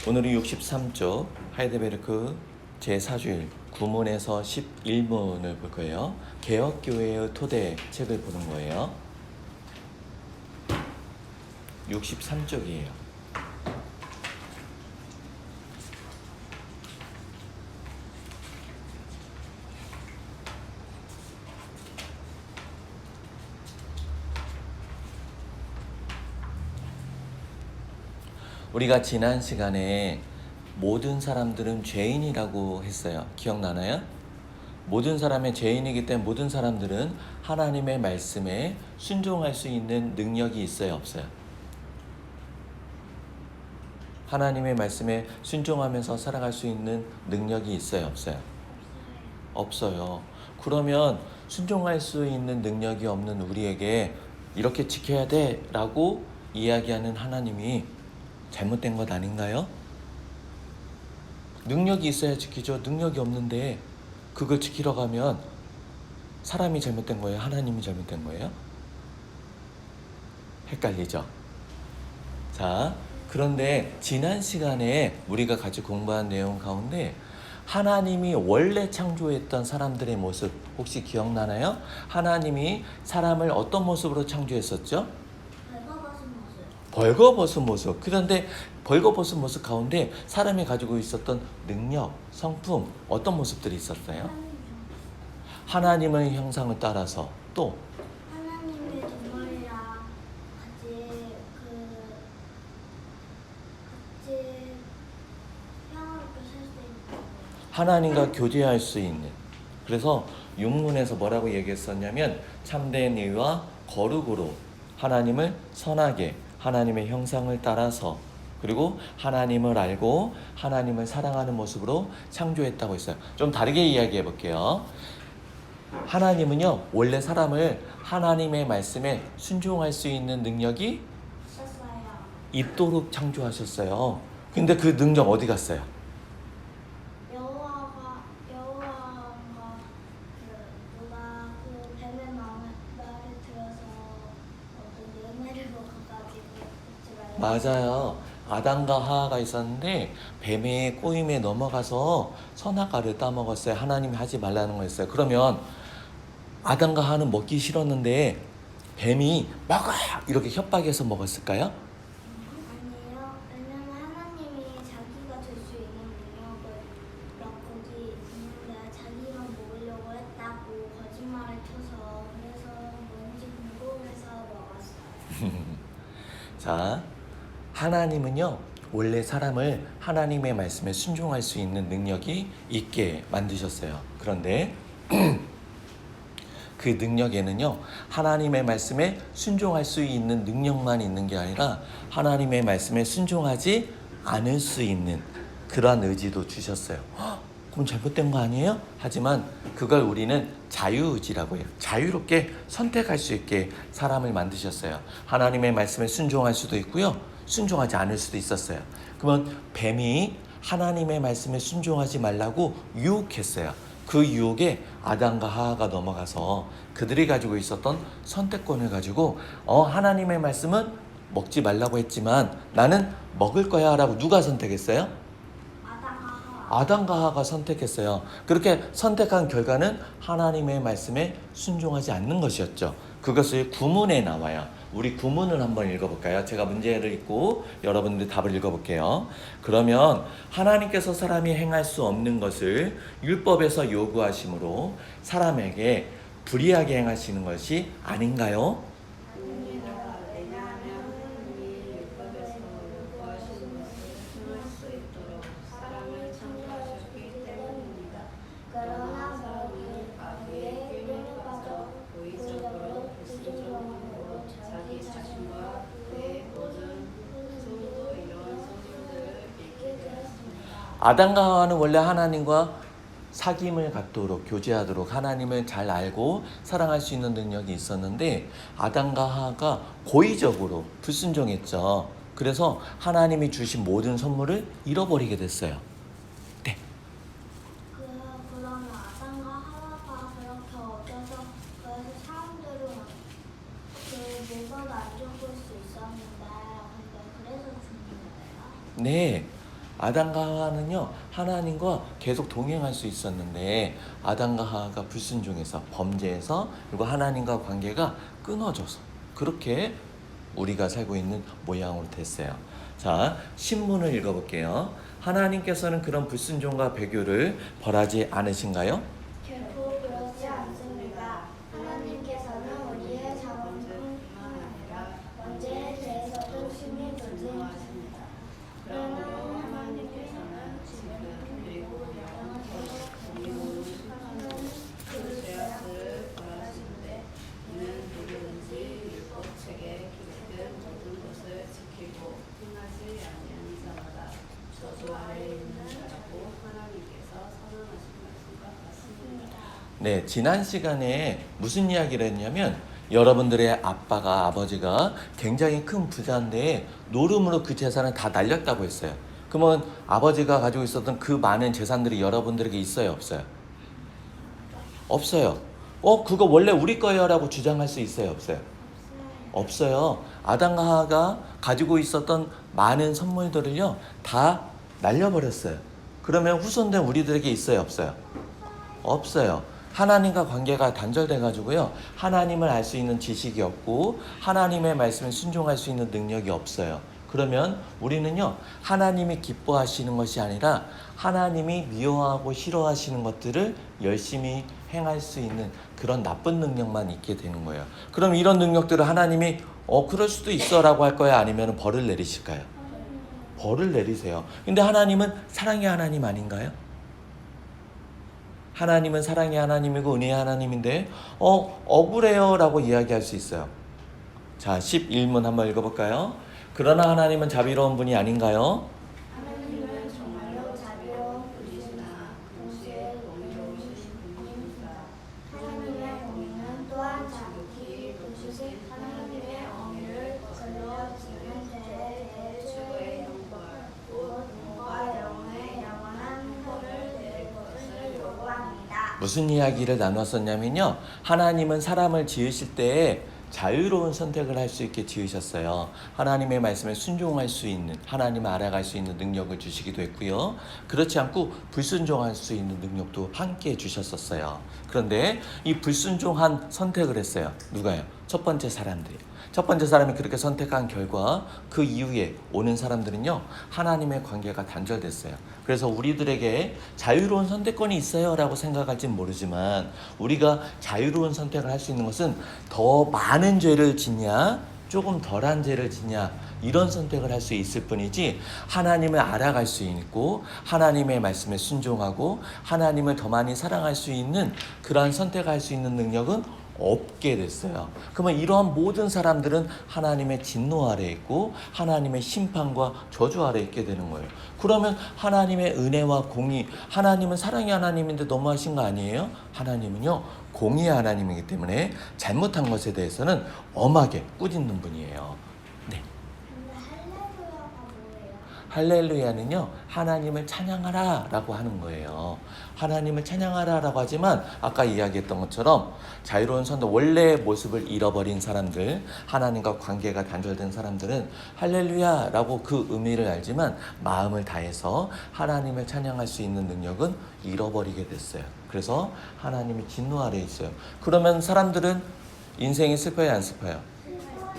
오늘은 63쪽 하이델베르크 제4주일 9문에서 11문을 볼 거예요. 개혁교회의 토대 책을 보는 거예요. 63쪽이에요. 우리가 지난 시간에 모든 사람들은 죄인이라고 했어요. 기억나나요? 모든 사람의 죄인이기 때문에 모든 사람들은 하나님의 말씀에 순종할 수 있는 능력이 있어요, 없어요? 하나님의 말씀에 순종하면서 살아갈 수 있는 능력이 있어요, 없어요? 없어요. 그러면 순종할 수 있는 능력이 없는 우리에게 이렇게 지켜야 돼 라고 이야기하는 하나님이 잘못된 것 아닌가요? 능력이 있어야 지키죠. 능력이 없는데 그걸 지키러 가면 사람이 잘못된 거예요? 하나님이 잘못된 거예요? 헷갈리죠? 자, 그런데 지난 시간에 우리가 같이 공부한 내용 가운데 하나님이 원래 창조했던 사람들의 모습 혹시 기억나나요? 하나님이 사람을 어떤 모습으로 창조했었죠? 벌거벗은 모습. 그런데 벌거벗은 모습 가운데 사람이 가지고 있었던 능력, 성품 어떤 모습들이 있었어요? 하나님의 형상을 따라서 또 하나님의 동물이랑 같이 평화롭게 살 수 있는 하나님과 교제할 수 있는. 그래서 육문에서 뭐라고 얘기했었냐면 참된 의와 거룩으로 하나님을 선하게 하나님의 형상을 따라서 그리고 하나님을 알고 하나님을 사랑하는 모습으로 창조했다고 했어요. 좀 다르게 이야기해 볼게요. 하나님은요 원래 사람을 하나님의 말씀에 순종할 수 있는 능력이 있었어요. 있도록 창조하셨어요. 근데 그 능력 어디 갔어요? 여호와가 누가 그 뱀의 말을 들어서 어떤 열매를 먹어가지고 먹지 말라고. 맞아요. 아담과 하하가 있었는데 뱀의 꼬임에 넘어가서 선악과를 따먹었어요. 하나님이 하지 말라는 거였어요. 그러면 아담과 하하는 먹기 싫었는데 뱀이 먹어! 이렇게 협박해서 먹었을까요? 아니에요. 왜냐면 하나님이 자기가 줄 수 있는 능력을 막 거기 있는데 자기만 먹으려고 했다고 거짓말을 쳐서 그래서 뭔지 궁금해서 먹었어요. 자, 하나님은요 원래 사람을 하나님의 말씀에 순종할 수 있는 능력이 있게 만드셨어요. 그런데 그 능력에는요 하나님의 말씀에 순종할 수 있는 능력만 있는 게 아니라 하나님의 말씀에 순종하지 않을 수 있는 그러한 의지도 주셨어요. 그럼 잘못된 거 아니에요? 하지만 그걸 우리는 자유의지라고 해요. 자유롭게 선택할 수 있게 사람을 만드셨어요. 하나님의 말씀에 순종할 수도 있고요 순종하지 않을 수도 있었어요. 그러면 뱀이 하나님의 말씀에 순종하지 말라고 유혹했어요. 그 유혹에 아담과 하하가 넘어가서 그들이 가지고 있었던 선택권을 가지고 하나님의 말씀은 먹지 말라고 했지만 나는 먹을 거야 라고 누가 선택했어요? 아담과 하하가 선택했어요. 그렇게 선택한 결과는 하나님의 말씀에 순종하지 않는 것이었죠. 그것을 구문에 나와요. 우리 구문을 한번 읽어볼까요? 제가 문제를 읽고 여러분들이 답을 읽어볼게요. 그러면 하나님께서 사람이 행할 수 없는 것을 율법에서 요구하심으로 사람에게 불의하게 행하시는 것이 아닌가요? 아담과 하와는 원래 하나님과 사귐을 갖도록 교제하도록 하나님을 잘 알고 사랑할 수 있는 능력이 있었는데 아담과 하와가 고의적으로 불순종했죠. 그래서 하나님이 주신 모든 선물을 잃어버리게 됐어요. 네. 그러면 아담과 하와가 그렇게 얻어서 그래서 사람들은 그 물건을 안 죽을 수 있었는데 근데 그래서 죽는 거예요? 네. 아담과 하와는요 하나님과 계속 동행할 수 있었는데 아담과 하와가 불순종해서 범죄해서 그리고 하나님과 관계가 끊어져서 그렇게 우리가 살고 있는 모양으로 됐어요. 자, 신문을 읽어볼게요. 하나님께서는 그런 불순종과 배교를 벌하지 않으신가요? 결코 그렇지 않습니다. 하나님께서는 우리의 자원뿐만 아니라 언제에 대해서도 신이 두지 않습니다. 그러나 하나님께서는 지금 그리고 영원토록 공의하는 그 죄악을 벌하시는데 이는 누구든지 율법책에 기록된 모든 것을 지키고 행하지 아니하는 자마다 저주 아래 있는 자라고 하나님께서 선언하신 말씀과 같습니다. 네, 지난 시간에 무슨 이야기를 했냐면 여러분들의 아빠가 아버지가 굉장히 큰 부자인데 노름으로 그 재산을 다 날렸다고 했어요. 그러면 아버지가 가지고 있었던 그 많은 재산들이 여러분들에게 있어요, 없어요? 없어요. 그거 원래 우리 거예요 라고 주장할 수 있어요, 없어요? 없어요. 아담과 하와가 가지고 있었던 많은 선물들을요 다 날려버렸어요. 그러면 후손된 우리들에게 있어요, 없어요? 없어요. 하나님과 관계가 단절돼 가지고요 하나님을 알 수 있는 지식이 없고 하나님의 말씀에 순종할 수 있는 능력이 없어요. 그러면 우리는요 하나님이 기뻐하시는 것이 아니라 하나님이 미워하고 싫어하시는 것들을 열심히 행할 수 있는 그런 나쁜 능력만 있게 되는 거예요. 그럼 이런 능력들을 하나님이 그럴 수도 있어 라고 할 거야, 아니면 벌을 내리실까요? 벌을 내리세요. 근데 하나님은 사랑의 하나님 아닌가요? 하나님은 사랑의 하나님이고 은혜의 하나님인데 억울해요 라고 이야기할 수 있어요. 자, 11문 한번 읽어볼까요? 그러나 하나님은 자비로운 분이 아닌가요? 하나님은 정말로 자비로운 분이시나 동시에 공의로우신 분입니다. 하나님의 공의는 또한 자기 도주신 하나님의 어미를 거슬러 지는 죄에 대해 최고의 형벌, 곧 몸과 영의 영원한 벌을 내릴 것을 요구합니다. 무슨 이야기를 나눴었냐면요 하나님은 사람을 지으실 때에 자유로운 선택을 할 수 있게 지으셨어요. 하나님의 말씀에 순종할 수 있는, 하나님을 알아갈 수 있는 능력을 주시기도 했고요. 그렇지 않고 불순종할 수 있는 능력도 함께 주셨었어요. 그런데 이 불순종한 선택을 했어요. 누가요? 첫 번째 사람들이. 첫 번째 사람이 그렇게 선택한 결과 그 이후에 오는 사람들은요 하나님의 관계가 단절됐어요. 그래서 우리들에게 자유로운 선택권이 있어요 라고 생각할진 모르지만 우리가 자유로운 선택을 할 수 있는 것은 더 많은 죄를 짓냐 조금 덜한 죄를 짓냐 이런 선택을 할 수 있을 뿐이지 하나님을 알아갈 수 있고 하나님의 말씀에 순종하고 하나님을 더 많이 사랑할 수 있는 그러한 선택할 수 있는 능력은 없게 됐어요. 그러면 이러한 모든 사람들은 하나님의 진노 아래에 있고 하나님의 심판과 저주 아래에 있게 되는 거예요. 그러면 하나님의 은혜와 공의, 하나님은 사랑의 하나님인데 너무하신 거 아니에요? 하나님은요 공의의 하나님이기 때문에 잘못한 것에 대해서는 엄하게 꾸짖는 분이에요. 네. 근데 할렐루야가 뭐예요? 할렐루야는요 하나님을 찬양하라 라고 하는 거예요. 하나님을 찬양하라 라고 하지만 아까 이야기했던 것처럼 자유로운 선택, 원래의 모습을 잃어버린 사람들, 하나님과 관계가 단절된 사람들은 할렐루야 라고 그 의미를 알지만 마음을 다해서 하나님을 찬양할 수 있는 능력은 잃어버리게 됐어요. 그래서 하나님이 진노 아래에 있어요. 그러면 사람들은 인생이 슬퍼요, 안 슬퍼요?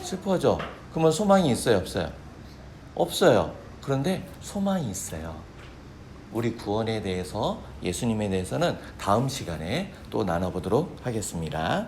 슬퍼져. 그러면 소망이 있어요, 없어요? 없어요. 그런데 소망이 있어요. 우리 구원에 대해서, 예수님에 대해서는 다음 시간에 또 나눠보도록 하겠습니다.